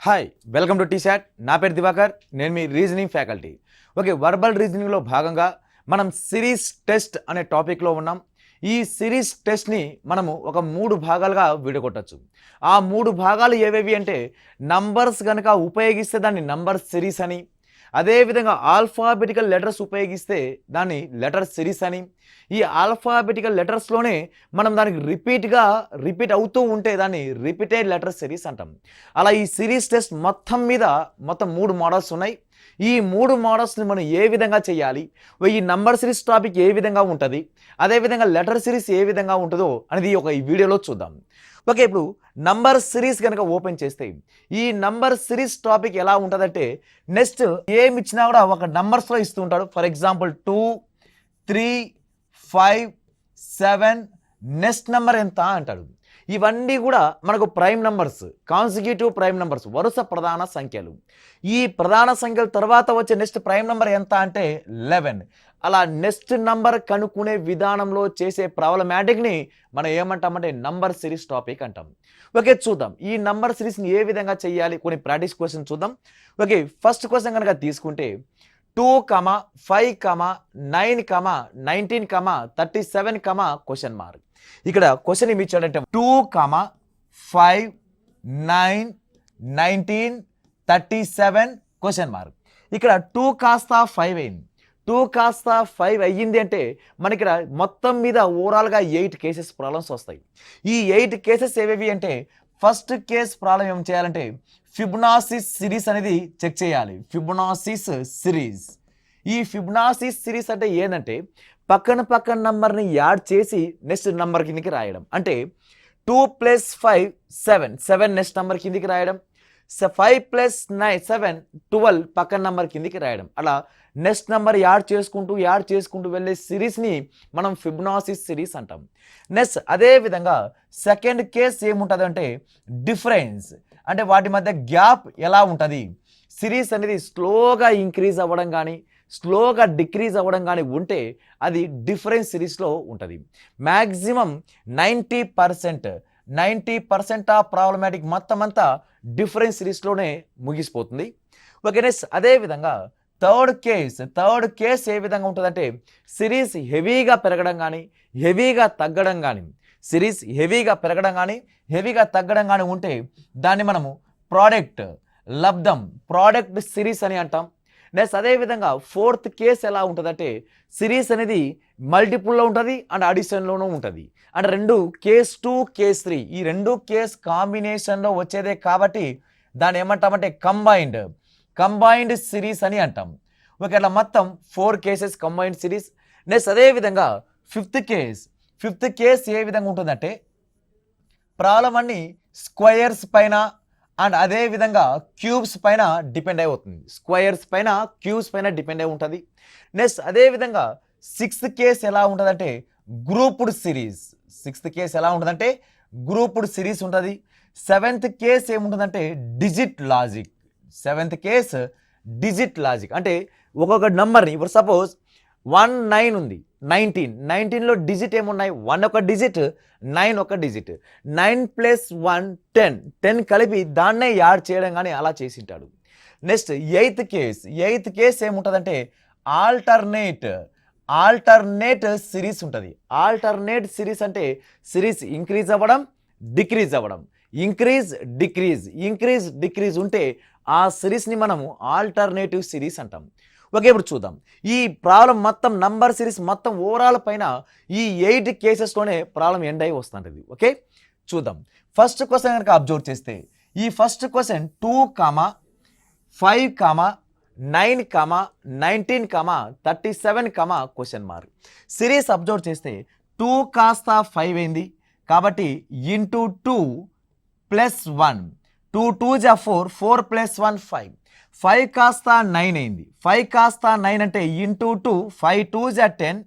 Hi welcome to T-SAT. నా పేరు దివాకర్, నేను మీ రీజనింగ్ ఫ్యాకల్టీ. ఓకే, వర్బల్ రీజనింగ్లో భాగంగా మనం సిరీస్ టెస్ట్ అనే టాపిక్లో ఉన్నాం. ఈ సిరీస్ టెస్ట్ని మనము ఒక 3 భాగాలుగా విడగొట్టచ్చు. ఆ 3 భాగాలు ఏవేవి అంటే, నంబర్స్ కనుక ఉపయోగిస్తే దాన్ని నంబర్ సిరీస్ అని, అదేవిధంగా ఆల్ఫాబెటికల్ లెటర్స్ ఉపయోగిస్తే దాన్ని లెటర్ సిరీస్ అని, ఈ ఆల్ఫాబెటికల్ లెటర్స్లోనే మనం దానికి రిపీట్ అవుతూ ఉంటే దాన్ని రిపీటెడ్ లెటర్ సిరీస్ అంటాం. అలా ఈ సిరీస్ టెస్ట్ మొత్తం 3 మోడల్స్ ఉన్నాయి. ఈ 3 మోడల్స్ని మనం ఏ విధంగా చేయాలి, ఈ నంబర్ సిరీస్ టాపిక్ ఏ విధంగా ఉంటుంది, అదేవిధంగా లెటర్ సిరీస్ ఏ విధంగా ఉంటుందో అనేది ఈ వీడియోలో చూద్దాం. ఓకే, ఇప్పుడు నంబర్ సిరీస్ కనుక ఓపెన్ చేస్తే ఈ నంబర్ సిరీస్ టాపిక్ ఎలా ఉంటుందంటే, నెక్స్ట్ ఏమి ఇచ్చినా కూడా ఒక నంబర్స్లో ఇస్తూ ఉంటాడు. ఫర్ ఎగ్జాంపుల్ 2, 3, 5, 7, నెక్స్ట్ నెంబర్ ఎంత అంటాడు. ఇవన్నీ కూడా మనకు prime numbers, consecutive prime numbers, వరుస ప్రధాన సంఖ్యలు. ఈ ప్రధాన సంఖ్యల తర్వాత వచ్చే నెక్స్ట్ ప్రైమ్ నంబర్ ఎంత అంటే 11. అలా నెక్స్ట్ నంబర్ కనుక్కునే విధానంలో చేసే ప్రాబ్లమాటిక్ని మనం ఏమంటామంటే నంబర్ సిరీస్ టాపిక్ అంటాం. ఓకే, చూద్దాం ఈ నంబర్ సిరీస్ని ఏ విధంగా చేయాలి, కొన్ని ప్రాక్టీస్ క్వశ్చన్ చూద్దాం. ఓకే, ఫస్ట్ క్వశ్చన్ కనుక తీసుకుంటే 2, 5, 9, 19, 37, క్వశ్చన్ మార్క్. ఇక్కడ క్వశ్చన్ ఏమి ఇచ్చాడంటే 2, 5, 9, 19, 37, క్వశ్చన్ మార్క్. ఇక్కడ 2 కాస్త 5 అయింది. 2 కాస్త 5 అయ్యింది అంటే మనకి ఇక్కడ మొత్తం మీద ఓవరాల్గా 8 కేసెస్ ప్రాబ్లమ్స్ వస్తాయి. ఈ 8 కేసెస్ ఏవేవి అంటే, ఫస్ట్ కేస్ ప్రాబ్లం ఏం చేయాలంటే ఫిబొనాసిస్ సిరీస్ అనేది చెక్ చేయాలి. ఫిబొనాసిస్ సిరీస్. ఈ ఫిబొనాసిస్ సిరీస్ అంటే ఏంటంటే, పక్కన నంబర్ని యాడ్ చేసి నెక్స్ట్ నంబర్ కిందకి రాయడం. అంటే 2 + 5 7 నెక్స్ట్ నంబర్ కిందికి రాయడం. 5 + 9 7 12 పక్కన నంబర్ కిందికి రాయడం. అలా నెక్స్ట్ నెంబర్ యాడ్ చేసుకుంటూ వెళ్ళే సిరీస్ని మనం ఫిబొనాసిస్ సిరీస్ అంటాం. నెక్స్ట్ అదేవిధంగా సెకండ్ కేస్ ఏముంటుంది అంటే డిఫరెన్స్, అంటే వాటి మధ్య గ్యాప్ ఎలా ఉంటుంది. సిరీస్ అనేది స్లోగా ఇంక్రీజ్ అవ్వడం కానీ స్లోగా డిక్రీజ్ అవ్వడం కానీ ఉంటే అది డిఫరెన్స్ సిరీస్లో ఉంటుంది. మ్యాక్సిమం 90% ఆఫ్ ప్రాబ్లమాటిక్ మొత్తం అంతా డిఫరెన్స్ సిరీస్లోనే ముగిసిపోతుంది. ఓకే, నెక్స్ట్ అదేవిధంగా థర్డ్ కేస్ ఏ విధంగా ఉంటుందంటే, సిరీస్ హెవీగా పెరగడం కానీ హెవీగా తగ్గడం కానీ, సిరీస్ హెవీగా పెరగడం కానీ హెవీగా తగ్గడం కానీ ఉంటే దాన్ని మనము ప్రోడక్ట్ సిరీస్ అని అంటాం. నెక్స్ట్ అదేవిధంగా ఫోర్త్ కేస్ ఎలా ఉంటుందంటే, సిరీస్ అనేది మల్టిపుల్లో ఉంటుంది అండ్ అడిషన్లోనూ ఉంటుంది. అంటే రెండు కేస్ 2, కేస్ 3 ఈ 2 కేస్ కాంబినేషన్లో వచ్చేదే కాబట్టి దాన్ని ఏమంటామంటే కంబైన్డ్ సిరీస్ అని అంటాం. ఓకే, అట్లా మొత్తం 4 కేసెస్ కంబైన్డ్ సిరీస్. నెక్స్ట్ అదేవిధంగా ఫిఫ్త్ కేస్ ఏ విధంగా ఉంటుందంటే, ప్రాబ్లం అన్ని స్క్వయర్స్ పైన అండ్ అదేవిధంగా క్యూబ్స్ పైన డిపెండ్ అయి అవుతుంది. స్క్వయర్స్ పైన క్యూబ్స్ పైన డిపెండ్ అయి ఉంటుంది. నెక్స్ట్ అదేవిధంగా సిక్స్త్ కేస్ ఎలా ఉంటుందంటే గ్రూప్డ్ సిరీస్ ఉంటుంది. సెవెంత్ కేస్ ఏముంటుందంటే డిజిట్ లాజిక్. అంటే ఒక్కొక్క నెంబర్ని, ఇప్పుడు సపోజ్ 1 9 ఉంది, 19లో డిజిట్ ఏమున్నాయి, 1 ఒక డిజిట్, 9 ఒక డిజిట్. 9 + 1 10 కలిపి దాన్నే యాడ్ చేయడం కానీ అలా చేసి ఉంటాడు. నెక్స్ట్ ఎయిత్ కేస్ ఏముంటుందంటే ఆల్టర్నేట్ సిరీస్ ఉంటుంది. ఆల్టర్నేట్ సిరీస్ అంటే సిరీస్ ఇంక్రీజ్ అవ్వడం, డిక్రీజ్ అవ్వడం, ఇంక్రీజ్ డిక్రీజ్ ఉంటే ఆ సిరీస్ని మనము ఆల్టర్నేటివ్ సిరీస్ అంటాం. ఓకే, ఇప్పుడు చూద్దాం ఈ ప్రాబ్లం మొత్తం నంబర్ సిరీస్ మొత్తం ఓవరాల్ పైన ఈ 8 కేసెస్లోనే ప్రాబ్లం ఎండ్ అయి వస్తుంటుంది. ఓకే, చూద్దాం. ఫస్ట్ క్వశ్చన్ కనుక అబ్జర్వ్ చేస్తే, ఈ first question 2, 5, 9, 19, 37, question mark. Series observe చేస్తే 2 కాస్త 5 అయింది కాబట్టి ఇంటూ 2 + 1, 2 2 4, 4 + 1 5. 5 కాస్త 9 అయింది. 5 కాస్త 9 అంటే ఇంటూ 2, 5 2 10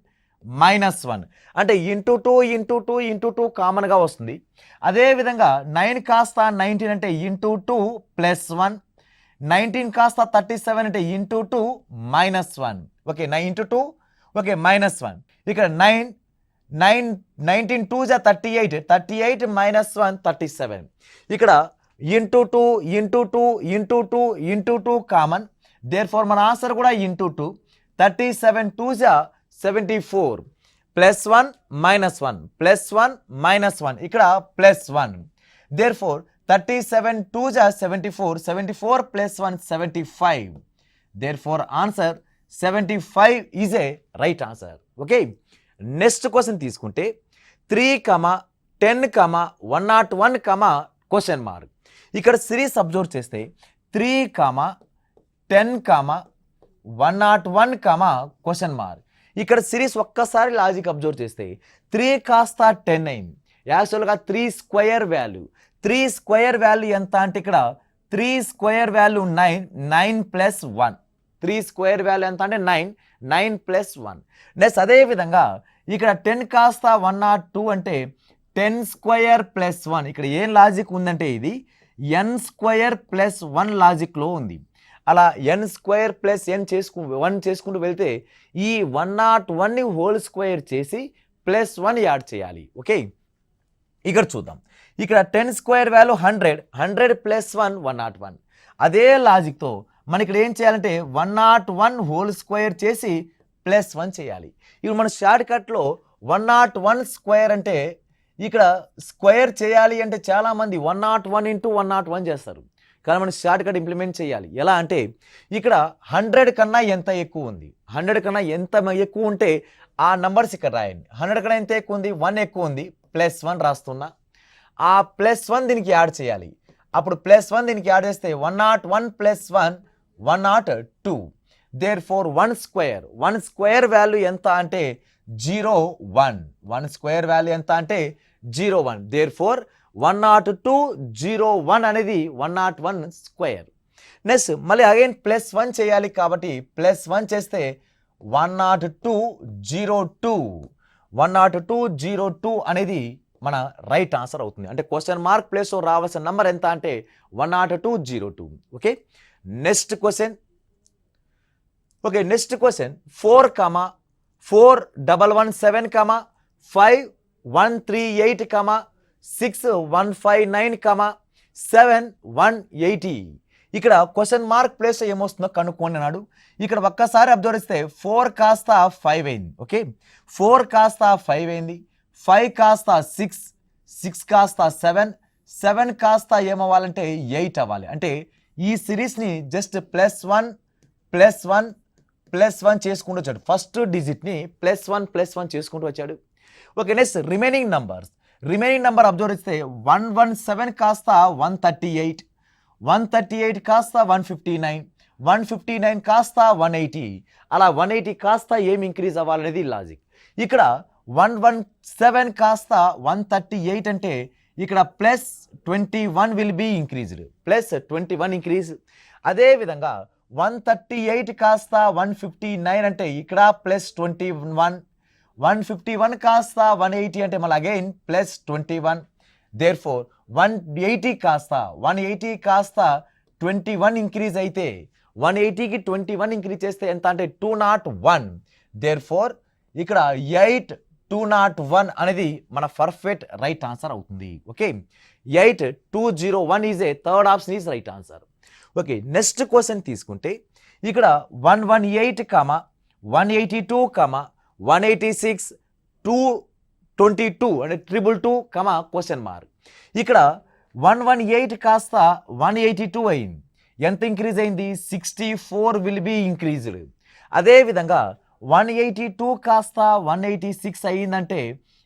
-1 అంటే ఇంటూ 2 కామన్గా వస్తుంది. అదేవిధంగా 9 కాస్త 19 అంటే ఇంటూ 2 + 1. 19 కాస్త 37 అంటే ఇంటూ 2 -1. Okay, 9 into 2 okay -1. ఇక్కడ 19 2 38 -1 37. ఇక్కడ into two into two into two into two common, therefore మన ఆన్సర్ కూడా ఇంటూ టూ. 37 2 74 +1 -1 +1 -1 ఇక్కడ +1. Therefore 37 2 74 74 +1 75. Therefore answer 75 is a right answer. Okay, next question తీసుకుంటే 3, 10, 101, question mark. ఇక్కడ series observe చేస్తే 3, 10, 101, question mark. ఇక్కడ series ఒక్కసారి logic observe చేస్తే 3 కాస్త 10 అయింది. యాక్చువల్గా 3 స్క్వేర్ వాల్యూ, 3 స్క్వేర్ వాల్యూ ఎంత అంటే ఇక్కడ 3 స్క్వేర్ వాల్యూ 9, 9 + 1. 3 స్క్వేర్ వాల్యూ ఎంత అంటే 9, 9 + 1. నెక్స్ట్ అదేవిధంగా ఇక్కడ 10 కాస్త 102 అంటే 10 స్క్వేర్ + 1. ఇక్కడ ఏం లాజిక్ ఉందంటే ఇది n స్క్వేర్ + 1 లాజిక్లో ఉంది. అలా n స్క్వేర్ + n 1 చేసుకుంటూ వెళ్తే ఈ 101ని హోల్ స్క్వేర్ చేసి +1 యాడ్ చేయాలి. ఓకే, ఇక్కడ చూద్దాం. ఇక్కడ 10 స్క్వేర్ వాల్యూ 100, 100 + 1 101. అదే లాజిక్తో మనం ఇక్కడ ఏం చేయాలంటే 101 హోల్ స్క్వేర్ చేసి +1 చేయాలి. ఇప్పుడు మన షార్ట్ కట్లో 101 స్క్వేర్ అంటే ఇక్కడ స్క్వేర్ చేయాలి అంటే చాలామంది 101 × 101 చేస్తారు. కానీ మనం షార్ట్ కట్ ఇంప్లిమెంట్ చేయాలి. ఎలా అంటే ఇక్కడ 100 కన్నా ఎంత ఎక్కువ ఉంది, 100 కన్నా ఎంత ఎక్కువ ఉంటే ఆ నంబర్స్ ఇక్కడ రాయండి. 100 కన్నా ఎంత ఎక్కువ ఉంది, 1 ఎక్కువ ఉంది, +1 రాస్తున్నా. ఆ +1 దీనికి యాడ్ చేయాలి. అప్పుడు +1 దీనికి యాడ్ చేస్తే 101 + 1 102. దేర్ ఫోర్ 1 స్క్వేర్ వాల్యూ ఎంత అంటే 01. 1 స్క్వేర్ వాల్యూ ఎంత అంటే 01. దేర్ ఫోర్ 102 01 అనేది 101 స్క్వేర్. నెక్స్ట్ మళ్ళీ అగైన్ +1 చేయాలి కాబట్టి +1 చేస్తే 102 02. 102 02 అనేది మన రైట్ ఆన్సర్ అవుతుంది. అంటే క్వశ్చన్ మార్క్ ప్లేస్లో రావాల్సిన నంబర్ ఎంత అంటే 102 02. Okay, next question. Okay, next question 4, 4117, 5138, 6159, 7180. ఇక్కడ క్వశ్చన్ మార్క్ ప్లేస్ ఏమొస్తుందో కనుక్కోండి అన్నాడు. ఇక్కడ ఒక్కసారి అబ్జర్వ్ చేస్తే 4 కాస్త 5 అయింది. ఓకే, 4 కాస్త 5 అయింది, 5 కాస్త 6, 6 కాస్త 7, 7 కాస్త ఏమవ్వాలంటే 8 అవ్వాలి. అంటే ఈ సిరీస్ని జస్ట్ +1 +1 +1 చేసుకుంటూ వచ్చాడు. ఫస్ట్ డిజిట్ని +1 +1 చేసుకుంటూ వచ్చాడు. Okay, next remaining number observe చేస్తే 117 కాస్త 138, 138 కాస్త 159, 159 కాస్త 180. అలా 180 కాస్త ఏం ఇంక్రీజ్ అవ్వాలనేది లాజిక్. ఇక్కడ 117 కాస్త 138 అంటే ఇక్కడ +21 విల్ బీ ఇంక్రీజ్డ్, +21 ఇంక్రీజ్. అదేవిధంగా 138 కాస్త 159 అంటే ఇక్కడ +21, 151 కాస్త 180 అంటే మళ్ళీ అగైన్ +21. దేర్ ఫోర్ 180 కాస్త 21 ఇంక్రీజ్ అయితే 180కి 21 ఇంక్రీజ్ చేస్తే ఎంత అంటే 201. దేర్ ఫోర్ ఇక్కడ 8201 అనేది మన పర్ఫెక్ట్ రైట్ ఆన్సర్ అవుతుంది. Okay, 8201 is a third option is right answer. Okay, next question తీసుకుంటే ఇక్కడ 118, 182, 186, 222 అంటే 222, క్వశ్చన్ మార్క్. ఇక్కడ 118 కాస్త 182 అయింది. ఎంత ఇంక్రీజ్ అయింది? 64 విల్ బీ ఇంక్రీజ్డ్. అదేవిధంగా 182 కాస్త 186 అయ్యిందంటే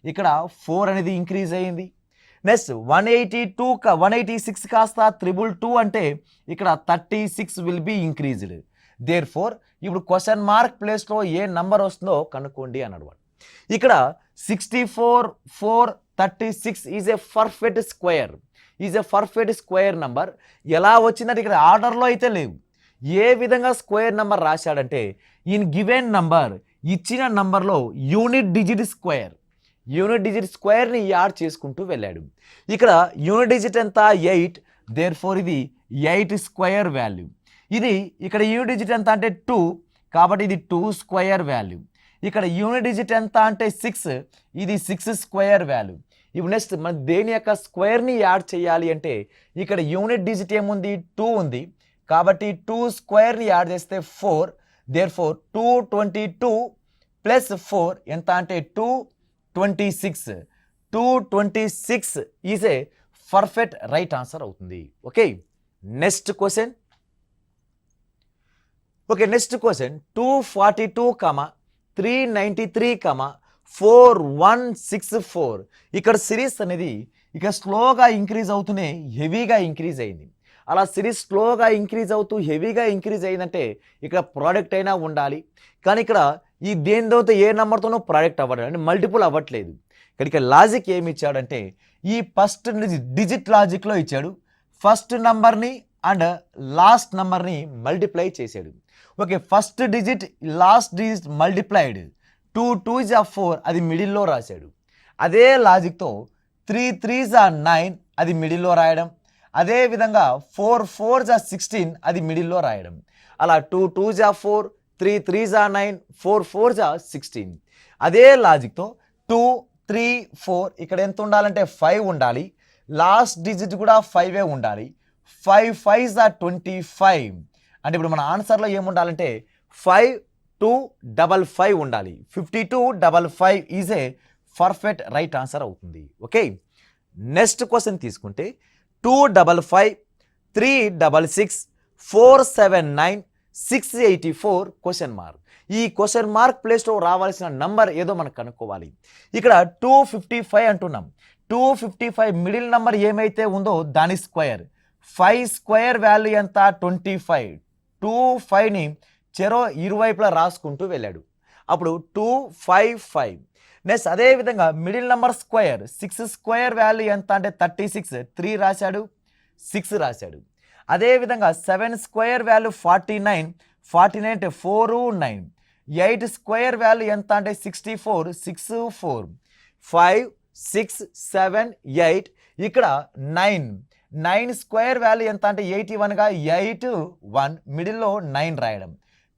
ఇక్కడ 4 అనేది ఇంక్రీజ్ అయ్యింది. నెక్స్ట్ 186 కాస్త 222 అంటే ఇక్కడ 36 will be increased. Therefore ఇప్పుడు క్వశ్చన్ మార్క్ ప్లేస్లో ఏ నంబర్ వస్తుందో కనుక్కోండి అన్నాడు. ఇక్కడ 64, 4, 36 is a perfect square number. ఎలా వచ్చిందంటే ఇక్కడ ఆర్డర్లో అయితే లేవు. ఏ విధంగా స్క్వేర్ నంబర్ రాశాడంటే ఇన్ గివెన్ నంబర్, ఇచ్చిన నంబర్లో యూనిట్ డిజిట్ స్క్వేర్ని యాడ్ చేసుకుంటూ వెళ్ళాడు. ఇక్కడ యూనిట్ డిజిట్ ఎంత? 8. దేర్ ఫోర్ ఇది 8 స్క్వేర్ వాల్యూ. ఇది ఇక్కడ యూనిట్ డిజిట్ ఎంత అంటే 2, కాబట్టి ఇది 2 స్క్వేర్ వాల్యూ. ఇక్కడ యూనిట్ డిజిట్ ఎంత అంటే 6, ఇది 6 స్క్వేర్ వాల్యూ. ఇప్పుడు నెక్స్ట్ మన దేని యొక్క స్క్వేర్ని యాడ్ చేయాలి అంటే ఇక్కడ యూనిట్ డిజిట్ ఏముంది 2 ఉంది, కాబట్టి 2 స్క్వేర్ని యాడ్ చేస్తే 4, దేర్ఫోర్ 222 ప్లస్ 4 ఎంత అంటే 226. 226 is a perfect right answer అవుతుంది. Okay, next question. Okay, next question 242, 393, 4164. ఇక్కడ సిరీస్ అనేది ఇక స్లోగా ఇంక్రీజ్ అవుతూనే హెవీగా ఇంక్రీజ్ అయింది. అలా సిరీస్ స్లోగా ఇంక్రీజ్ అవుతూ హెవీగా ఇంక్రీజ్ అయిందంటే ఇక్కడ ప్రోడక్ట్ అయినా ఉండాలి, కానీ ఇక్కడ ఈ దేనితో ఏ నెంబర్తోనో ప్రోడక్ట్ అవ్వడం అంటే మల్టిపుల్ అవ్వట్లేదు. ఇక్కడ లాజిక్ ఏమి ఇచ్చాడంటే ఈ ఫస్ట్ డిజిట్ లాజిక్లో ఇచ్చాడు, ఫస్ట్ నంబర్ని అండ్ లాస్ట్ నంబర్ని మల్టిప్లై చేశాడు. Okay, first digit last digit multiplied 2 2s are 4 అది మిడిల్లో రాశాడు. అదే లాజిక్తో 3 3s are 9 అది మిడిల్లో రాయడం, అదే విధంగా 4 4s are 16 అది మిడిల్లో రాయడం. అలా 2 2s are 4, 3 3s are 9, 4 4s are 16. అదే లాజిక్తో 2 3 4 ఇక్కడ ఎంత ఉండాలంటే 5 ఉండాలి, లాస్ట్ డిజిట్ కూడా 5 ఉండాలి. 5 5s are 25. అంటే ఇప్పుడు మన ఆన్సర్లో ఏముండాలంటే 5255 ఉండాలి. 5255 is a perfect right answer అవుతుంది. ఓకే, నెక్స్ట్ క్వశ్చన్ తీసుకుంటే 255 366 479 684 క్వశ్చన్ మార్క్. ఈ క్వశ్చన్ మార్క్ ప్లేస్లో రావాల్సిన నంబర్ ఏదో మనకు కనుక్కోవాలి. ఇక్కడ 255 అంటున్నాం, 255 మిడిల్ నంబర్ ఏమైతే ఉందో దాని స్క్వేర్, 5 స్క్వేర్ వాల్యూ ఎంత 25. 25ని చెరో ఇరువైపులా రాసుకుంటూ వెళ్ళాడు, అప్పుడు 255. నెక్స్ట్ అదేవిధంగా middle number square 6 square value ఎంత అంటే 36, 3 రాశాడు 6 రాశాడు. అదేవిధంగా 7 స్క్వేర్ వాల్యూ 49, 49 అంటే 4 9. 8 స్క్వేర్ వాల్యూ ఎంత అంటే 64, 6 4. 5 6 7 8 ఇక్కడ 9. 9 స్క్వేర్ వాల్యూ ఎంత అంటే 81గా 8 1 మిడిల్లో 9 రాయడం.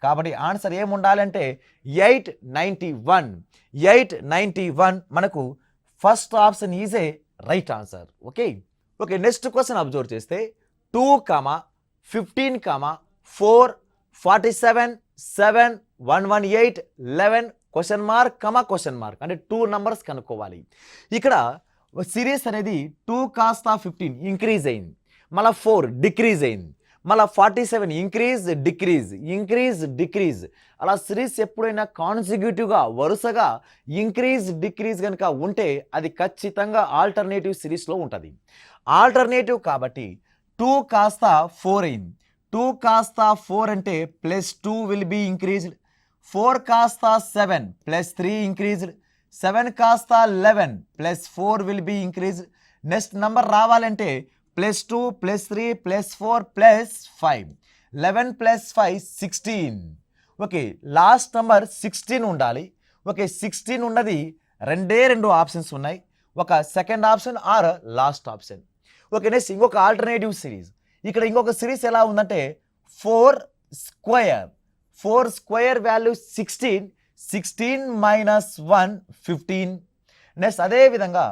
కాబట్టి ఆన్సర్ ఏముండాలంటే 891. 891 మనకు first option is a right answer. Okay, okay, next question observe చేస్తే 2, 15, 4 47 7 118 11 క్వశ్చన్ మార్క్ క్వశ్చన్ మార్క్ అంటే 2 నంబర్స్ కనుక్కోవాలి. ఇక్కడ సిరీస్ అనేది 2 కాస్త 15 ఇంక్రీజ్ అయింది, మళ్ళీ 4 డిక్రీజ్ అయింది, మళ్ళీ 47 ఇంక్రీజ్ డిక్రీజ్. అలా సిరీస్ ఎప్పుడైనా కాన్సిక్యూటివ్గా వరుసగా ఇంక్రీజ్ డిక్రీజ్ కనుక ఉంటే అది ఖచ్చితంగా ఆల్టర్నేటివ్ సిరీస్లో ఉంటుంది. ఆల్టర్నేటివ్ కాబట్టి 2 కాస్త 4 అయింది, 2 కాస్త 4 అంటే +2 విల్ బీ ఇంక్రీజ్డ్. 4 కాస్త 7 +3 ఇంక్రీజ్డ్. 7 కాస్త 11 +4 will be increased. Next number రావాలంటే +2 +3 +4 +5. 11 + 5 16. ఓకే, లాస్ట్ నంబర్ 16 ఉండాలి. ఓకే, 16 ఉన్నది రెండు ఆప్షన్స్ ఉన్నాయి, ఒక second option or last option. Okay, next ఇంకొక ఆల్టర్నేటివ్ సిరీస్. ఇక్కడ ఇంకొక సిరీస్ ఎలా ఉందంటే 4 స్క్వేర్ వాల్యూ 16, 16 - 1 15. నెక్స్ట్ అదేవిధంగా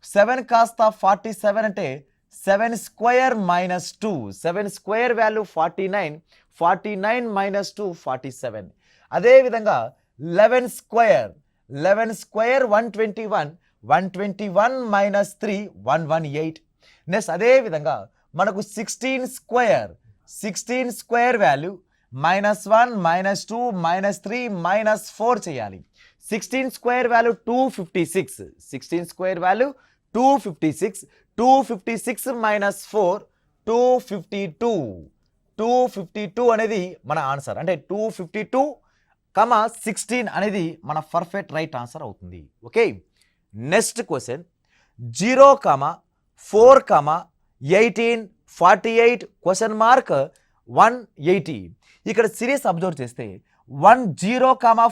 7 కాస్త 47 అంటే 7 స్క్వేర్ -2, 7 స్క్వేర్ వాల్యూ 49, 49 - 2 47. అదేవిధంగా 11 స్క్వేర్ 121, 121 - 3 118. నెక్స్ట్ అదేవిధంగా మనకు 16 స్క్వేర్ వాల్యూ -1 -2 -3 -4 చేయాలి. 16 స్క్వేర్ వాల్యూ 256, 16 స్క్వేర్ వాల్యూ 256, 256 - 4 252. 252 అనేది మన ఆన్సర్. అంటే 252, 16 అనేది మన పర్ఫెక్ట్ రైట్ ఆన్సర్ అవుతుంది. Okay, next question 0, 4, 18 48 question mark 180. ఇక్కడ సిరీస్ అబ్జర్వ్ చేస్తే 1 0,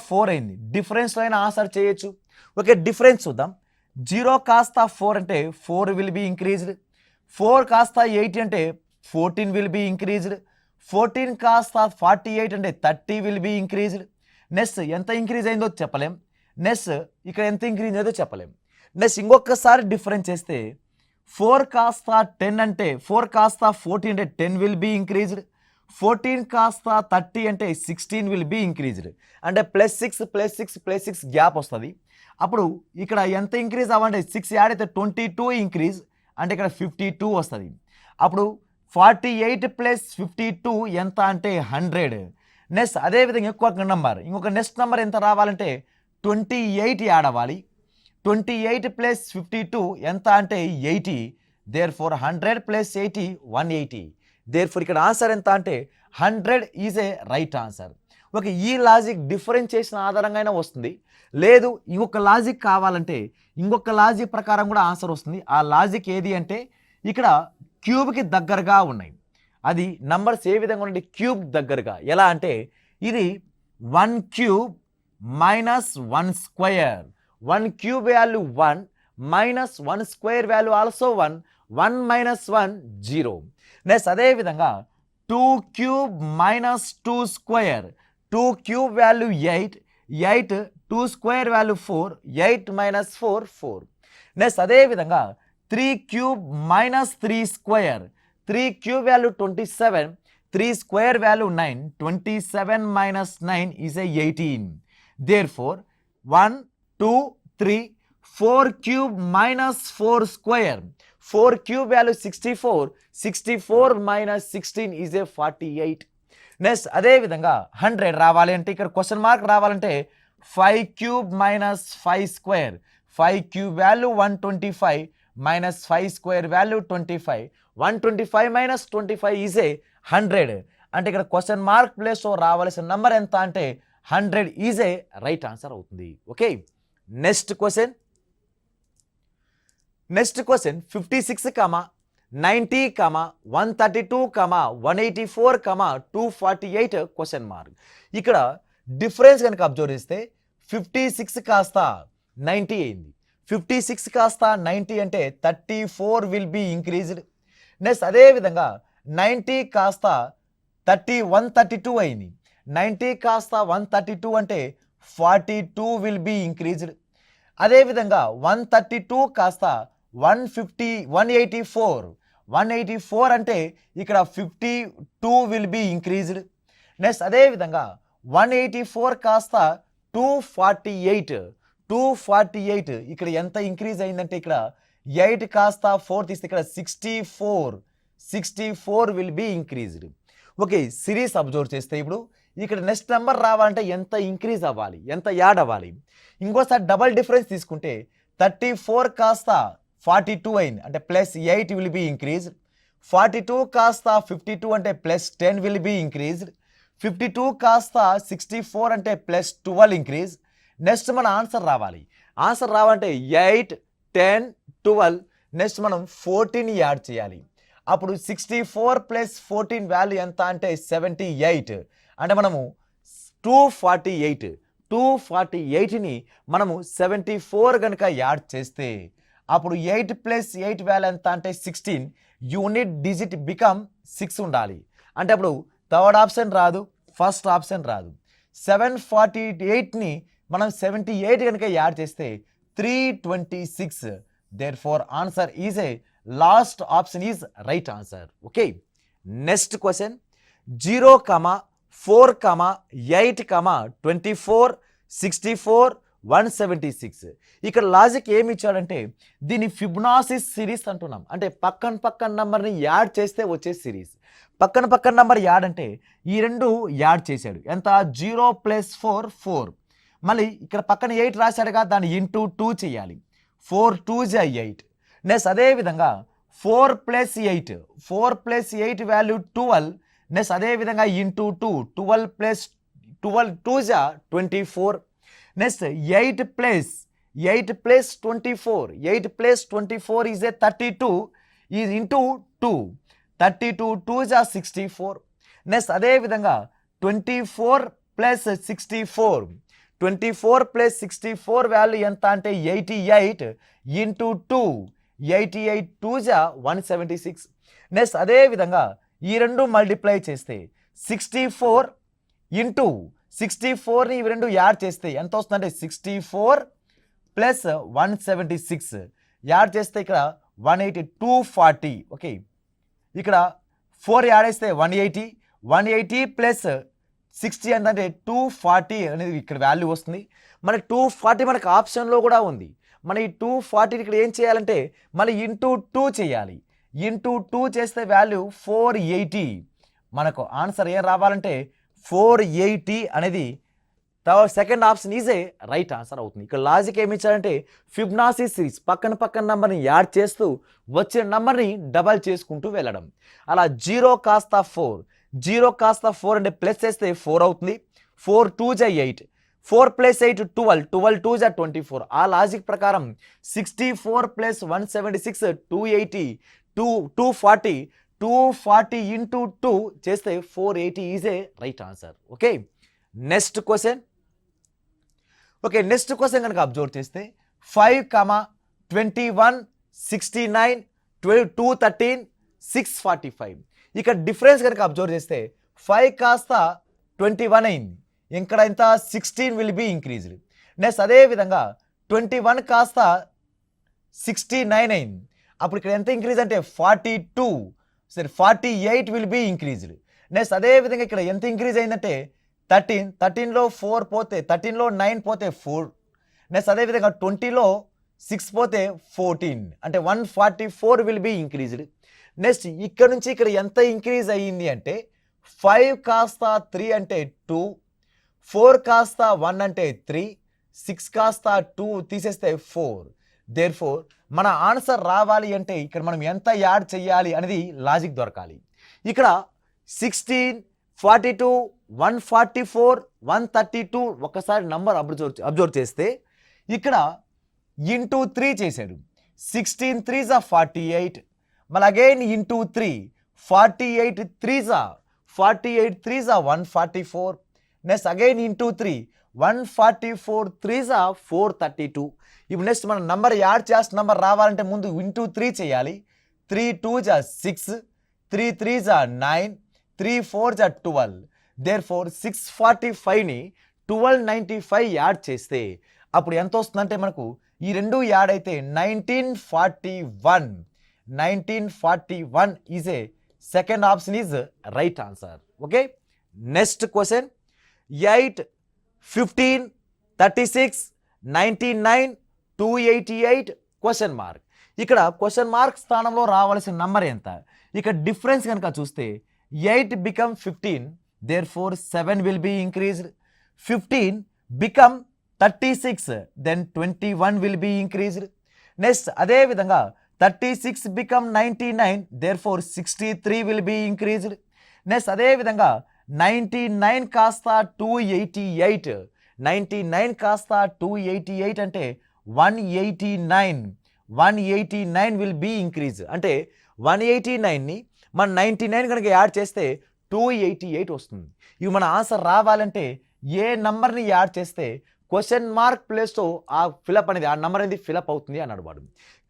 4 అయింది, డిఫరెన్స్లో అయినా ఆన్సర్ చేయొచ్చు. ఓకే, డిఫరెన్స్ చూద్దాం. 0 కాస్త 4 అంటే 4 విల్ బీ ఇంక్రీజ్డ్. 4 కాస్త 8 అంటే 14 విల్ బీ ఇంక్రీజ్డ్. 14 కాస్త 48 అంటే 30 విల్ బీ ఇంక్రీజ్డ్. నెక్స్ట్ ఎంత ఇంక్రీజ్ అయిందో చెప్పలేం, నెక్స్ట్ ఇక్కడ ఎంత ఇంక్రీజ్ అయిందో చెప్పలేం. నెక్స్ట్ ఇంకొకసారి డిఫరెన్స్ చేస్తే 4 కాస్త 10 అంటే 4 కాస్త 14 అంటే 10 విల్ బీ ఇంక్రీజ్డ్, 14 కాస్త 30 అంటే 16 విల్ బీ ఇంక్రీజ్డ్. అంటే +6 గ్యాప్ వస్తుంది. అప్పుడు ఇక్కడ ఎంత ఇంక్రీజ్ అవ్వంటే 6 యాడ్ అయితే 22 ఇంక్రీజ్, అంటే ఇక్కడ 52 వస్తుంది. అప్పుడు 48 + 52 ఎంత అంటే 100. నెక్స్ట్ అదేవిధంగా ఇంకొక నెక్స్ట్ నెంబర్ ఎంత రావాలంటే 28 యాడ్ అవ్వాలి. 28 + 52 ఎంత అంటే 80. దేర్ఫోర్ 100 + 80 180. దేర్ఫోర్ ఇక్కడ ఆన్సర్ ఎంత అంటే 100 is a right answer. Okay, ఈ లాజిక్ డిఫరెన్షియేషన్ ఆధారంగా అయినా వస్తుంది, లేదు ఇంకొక లాజిక్ కావాలంటే ఇంకొక లాజిక్ ప్రకారం కూడా ఆన్సర్ వస్తుంది. ఆ లాజిక్ ఏది అంటే ఇక్కడ క్యూబ్కి దగ్గరగా ఉన్నాయి. అది నంబర్స్ ఏ విధంగా ఉంటే క్యూబ్ దగ్గరగా ఎలా అంటే ఇది 1 cube minus 1 square. 1 cube value 1 minus 1 square value also 1, 1 minus 1 0. Next అదేవిధంగా 2 cube minus 2 square. 2 cube value 8, 8 2 square value 4, 8 minus 4 4. Next అదేవిధంగా 3 cube minus 3 square. 3 cube value 27, 3 square value 9, 27 minus 9 is 18. Therefore 1 2 3 4 cube minus 4 square. 4 cube value 64, 64 minus 16 is 48. Next అదేవిధంగా 100 రావాలి అంటే ఇక్కడ question mark రావాలంటే 5 cube minus 5 square. 5 cube value 125 minus 5 square value 25, 125 minus 25 is 100. అంటే ఇక్కడ question mark ప్లేస్లో రావాల్సిన number ఎంత అంటే 100 ఈజ్ ఏ రైట్ ఆన్సర్ అవుతుంది. Okay, next question 56, 90, 132, 184, 248 question mark. ఇక్కడ డిఫరెన్స్ కనుక అబ్జర్వ్ చేస్తే 56 కాస్త 90 అయింది. 56 కాస్త 90 అంటే 34 విల్ బీ ఇంక్రీజ్డ్. నెక్స్ట్ అదేవిధంగా 90 కాస్త 132 అయింది. 90 కాస్త 132 అంటే 42 విల్ బీ ఇంక్రీజ్డ్. అదేవిధంగా 132 కాస్త 184 అంటే ఇక్కడ 52 విల్ బీ ఇంక్రీజ్డ్. నెక్స్ట్ అదేవిధంగా 184 కాస్త 248 ఇక్కడ ఎంత ఇంక్రీజ్ అయిందంటే ఇక్కడ 8 కాస్త 4 తీస్తే ఇక్కడ 64 will be increased. Okay, series observe చేస్తే ఇప్పుడు ఇక్కడ నెక్స్ట్ నెంబర్ రావాలంటే ఎంత ఇంక్రీజ్ అవ్వాలి, ఎంత యాడ్ అవ్వాలి. ఇంకోసారి డబల్ డిఫరెన్స్ తీసుకుంటే 34 కాస్త 42 అయింది అంటే +8 విల్ బీ ఇంక్రీజ్డ్. 42 కాస్త 52 అంటే +10 విల్ బీ ఇంక్రీజ్డ్. 52 కాస్త 64 అంటే +12 ఇంక్రీజ్. నెక్స్ట్ మన ఆన్సర్ రావాలంటే 8 10 12. నెక్స్ట్ మనం 14 యాడ్ చేయాలి. అప్పుడు 64 + 14 వాల్యూ ఎంత అంటే 78. అంటే మనము 248ని మనము 74 కనుక యాడ్ చేస్తే అప్పుడు 8 + 8 వాల్యూ ఎంత అంటే 16. యూనిట్ డిజిట్ బికమ్ 6 ఉండాలి. అంటే అప్పుడు థర్డ్ ఆప్షన్ రాదు, ఫస్ట్ ఆప్షన్ రాదు. 748ని మనం 78 కనుక యాడ్ చేస్తే 326. Therefore answer is a last option is right answer. Okay, next question 0, 4, 8, 24, 64, 176. ఇక్కడ లాజిక్ ఏమి ఇచ్చాడంటే దీన్ని ఫిబొనాసి సిరీస్ అంటున్నాం. అంటే పక్కన నంబర్ని యాడ్ చేస్తే వచ్చే సిరీస్. పక్కన నంబర్ యాడ్ అంటే ఈ రెండు యాడ్ చేశాడు. ఎంత 0 + 4 4. మళ్ళీ ఇక్కడ పక్కన 8 రాశాడుగా, దాన్ని ఇంటూ 2 చేయాలి. 4 2s 8. నెక్స్ట్ అదేవిధంగా 4 + 8 వాల్యూ 12. నెక్స్ట్ అదేవిధంగా into 2 12 + 12 2s 24. Next 8 + 24 is 32 is into 2 32 2s 64. Next అదేవిధంగా 24 + 64 వాల్యూ ఎంత అంటే 88 ఇంటూ 2 88 2s 176. నెక్స్ట్ అదేవిధంగా ఈ రెండు మల్టిప్లై చేస్తే 64 ఇంటూ 64ని ఇవి రెండు యాడ్ చేస్తే ఎంత వస్తుందంటే 64 ప్లస్ 176 యాడ్ చేస్తే ఇక్కడ 180 240. ఓకే, ఇక్కడ 4 యాడ్ చేస్తే 180 ప్లస్ 60 అంటే 240 అనేది ఇక్కడ వాల్యూ వస్తుంది. మరి 240 మనకు ఆప్షన్లో కూడా ఉంది. మన ఈ 240 ఇక్కడ ఏం చేయాలంటే మళ్ళీ ఇంటూ 2 చేయాలి. ఇంటూ 2 చేస్తే వాల్యూ 480. మనకు ఆన్సర్ ఏం రావాలంటే 480 అనేది second option is a right answer అవుతుంది. ఇక్కడ లాజిక్ ఏమి ఇచ్చారంటే ఫిబ్నాసీ సిరీస్ పక్కన నంబర్ని యాడ్ చేస్తూ వచ్చిన నంబర్ని డబల్ చేసుకుంటూ వెళ్ళడం. అలా 0 కాస్త 4 అంటే ప్లస్ చేస్తే 4 అవుతుంది. 4 2 జా 8, 4 ప్లస్ 8 12 2 జా 24. ఆ లాజిక్ ప్రకారం 64 ప్లస్ 176 280 240 ఇంటూ 2 చేస్తే 480 is a right answer. Okay, next question. Okay, next question కనుక అబ్జర్వ్ చేస్తే 5, 21, 69, 12, 213, 645. ఇక్కడ డిఫరెన్స్ కనుక అబ్జర్వ్ చేస్తే 5 కాస్త 21 అయింది. ఇక్కడ ఇంత 16 విల్ బి ఇంక్రీజ్డ్. నెక్స్ట్ అదేవిధంగా 21 కాస్త 69 అయింది. అప్పుడు ఇక్కడ ఎంత ఇంక్రీజ్ అంటే 42, సరే 48 విల్ బి ఇంక్రీజ్డ్. నెక్స్ట్ అదేవిధంగా ఇక్కడ ఎంత ఇంక్రీజ్ అయిందంటే 13లో 4 పోతే 13లో 9 పోతే 4. నెక్స్ట్ అదేవిధంగా 20లో 6 పోతే 14 అంటే 144 విల్ బి ఇంక్రీజ్డ్. నెక్స్ట్ ఇక్కడ నుంచి ఇక్కడ ఎంత ఇంక్రీజ్ అయ్యింది అంటే 5 కాస్త 3 అంటే 2, 4 కాస్త 1 అంటే 3, 6 కాస్త 2 తీసేస్తే 4. దేర్ఫోర్ మన ఆన్సర్ రావాలి అంటే ఇక్కడ మనం ఎంత యాడ్ చేయాలి అనేది లాజిక్ దొరకాలి. ఇక్కడ 16, 42, 144, 132 ఒకసారి నంబర్ అబ్జర్వ్ చేస్తే ఇక్కడ ఇంటూ 3 చేశాడు. 16 3s are 48, మళ్ళీ again into 3, 48 3s are 144. Next again into 3, 144 3s are 432. ఇప్పుడు నెక్స్ట్ మనం నంబర్ యాడ్ చేసిన నంబర్ రావాలంటే ముందు ఇంటూ 3 చేయాలి. 3 2s are 6, 3 3s are 9, 3 4s are 12. Therefore 645ని 1295 add చేస్తే అప్పుడు ఎంత వస్తుందంటే మనకు ఈ రెండు యాడ్ అయితే 1941 is a second option is right answer. Okay, next question 8, 15, 36, 99, 288 question mark. ఇక్కడ క్వశ్చన్ మార్క్ స్థానంలో రావాల్సిన నంబర్ ఎంత? ఇక్కడ డిఫరెన్స్ కనుక చూస్తే 8 become 15, therefore 7 will be increased. 15 become 36, then 21 will be increased. Next అదే విధంగా 36 become 99, therefore 63 will be increased. Next అదే విధంగా 99 కాస్త 288, 99 కాస్త 288 అంటే 189 will be increased. అంటే 189ని మన 99 కనుక యాడ్ చేస్తే 288 వస్తుంది. ఇవి మన ఆన్సర్ రావాలంటే ఏ నంబర్ని యాడ్ చేస్తే క్వశ్చన్ మార్క్ ప్లేస్లో ఆ ఫిలప్ అనేది ఆ నంబర్ అనేది ఫిలప్ అవుతుంది అన్నాడు వాడు.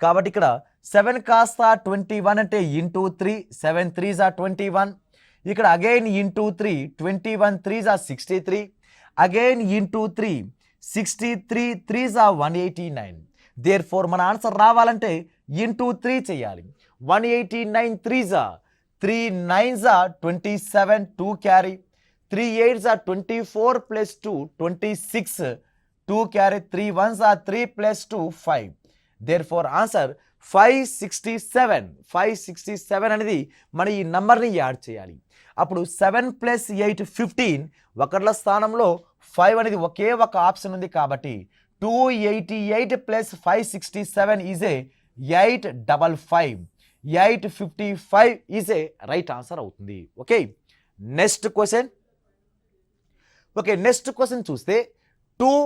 కాబట్టి ఇక్కడ 7 కాస్త 21 అంటే ఇంటూ 3, 7 3s are 21. ఇక్కడ again into 3, 21 3s are 63. Again into 3, 63 3s are 189. Therefore మన ఆన్సర్ రావాలంటే ఇంటూ 3 చేయాలి. 189 3s are 3 9s are 27, 2 carry, 3 8s are 24 plus 2 26, 2 carry, 3 1s are 3 plus 2 5. Therefore answer 567 అనేది మన ఈ నంబర్ని యాడ్ చేయాలి. అప్పుడు 7 plus 8 15, ఒకట్ల స్థానంలో 5 అనేది ఒకే ఒక ఆప్షన్ ఉంది కాబట్టి 288 plus 567 is a 855. 855 is a right answer అవుతుంది. Okay, next question. Okay, next question చూస్తే 2,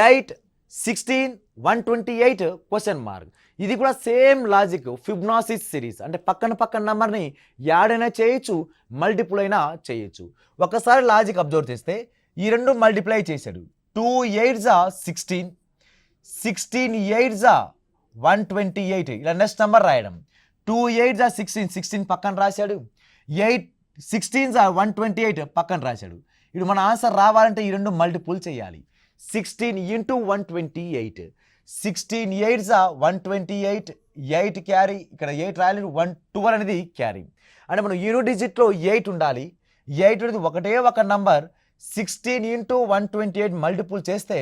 8, 16, 128 క్వశ్చన్ మార్క్. ఇది కూడా సేమ్ లాజిక్, ఫిబ్నాసీ సిరీస్ అంటే పక్కన నంబర్ని యాడ్ అయినా చేయొచ్చు, మల్టిపుల్ అయినా చేయొచ్చు. ఒకసారి లాజిక్ అబ్జర్వ్ చేస్తే ఈ రెండు మల్టిప్లై చేశాడు. 2 8s are 16, 16 8s are 128. ఇలా నెక్స్ట్ నెంబర్ రాయడం. 2 8s are 16, 16 పక్కన రాశాడు. 8 16s are 128 పక్కన రాశాడు. ఇప్పుడు మన ఆన్సర్ రావాలంటే ఈ రెండు మల్టిపుల్ చేయాలి. 16 into 128, 16 8s 128, 8 క్యారీ, ఇక్కడ 8 రాయాలి, 12 అనేది క్యారీ. అంటే మనం యూనిట్ డిజిట్లో 8 ఉండాలి. 8 అనేది ఒకటే ఒక నంబర్. 16 ఇంటూ 128 మల్టిపుల్ చేస్తే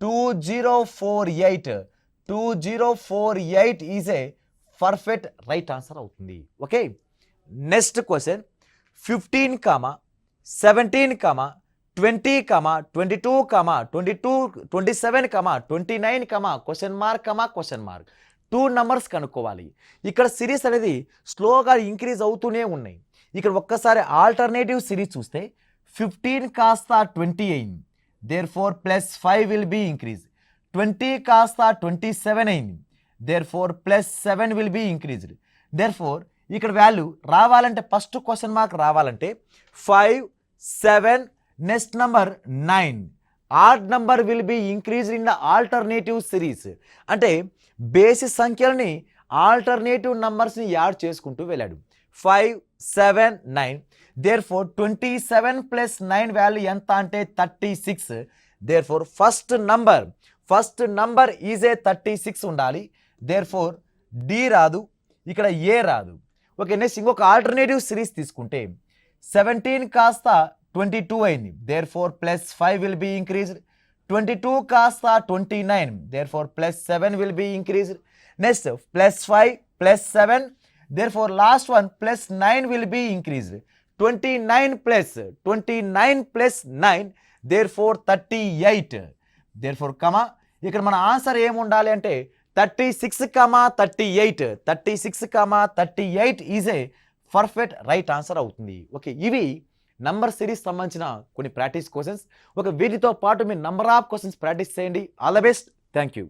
2048. 2048 is a perfect right answer అవుతుంది. Okay, next question 15, 17, 20, 22, 22, 27, 29, question mark 2 numbers కనుక్కోవాలి. ఇక్కడ సిరీస్ అనేది స్లోగా ఇంక్రీజ్ అవుతూనే ఉన్నాయి. ఇక్కడ ఒక్కసారి ఆల్టర్నేటివ్ సిరీస్ చూస్తే 15 కాస్త 20 అయింది, therefore +5 will be increase. 20 కాస్త 27 అయింది, therefore +7 will be increased. Therefore ఇక్కడ వాల్యూ రావాలంటే ఫస్ట్ క్వశ్చన్ మార్క్ రావాలంటే 5, 7, next number 9. Odd number will be increased in the alternative series. అంటే బేసి సంఖ్యలని ఆల్టర్నేటివ్ నంబర్స్ని యాడ్ చేసుకుంటూ వెళ్ళాడు. 5, 7, 9. దేర్ ఫోర్ 27 + 9 వాల్యూ ఎంత అంటే 36. Therefore first number is A 36 ఉండాలి. దేర్ ఫోర్ డి రాదు, ఇక్కడ ఏ రాదు. ఓకే, నెక్స్ట్ ఇంకొక ఆల్టర్నేటివ్ సిరీస్ తీసుకుంటే 17 కాస్త 22 అయింది, therefore +5 will be increased. 22 కాస్త 29, therefore +7 will be increased. Next +5 +7, therefore last one +9 will be increased. 29 + 9, therefore 38. Therefore ఇక్కడ మన ఆన్సర్ ఏముండాలి అంటే 36, 38. 36, 38 is a perfect right answer అవుతుంది. ఓకే, ఇవి నంబర్ సిరీస్ సంబంధించిన కొన్ని practice questions. వీటితో పాటు మీరు నంబర్ ఆఫ్ క్వశ్చన్స్ ప్రాక్టీస్ చేయండి. All the best. Thank you.